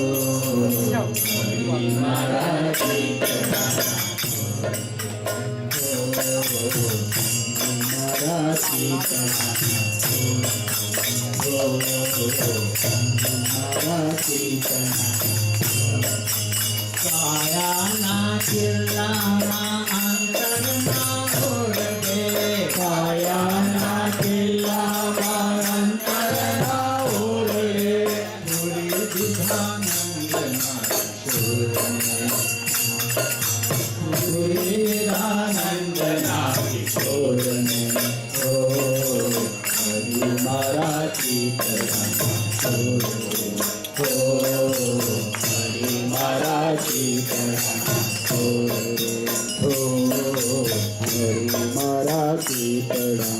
હરી મારા ચિતના મારા ચિતના મારા ચિતના કાયાના ચિલ્લામાં અંતરના ઓળખે કાયાના ચિલ્લામાં અંતરના ઓળખે ભૂલી દીધા નંદના કિશોરને ભૂલી દીધા નંદના કિશોરને ઓ હરી મારા ચિતના હરી મારા ચિતના હરી મારા ચિતના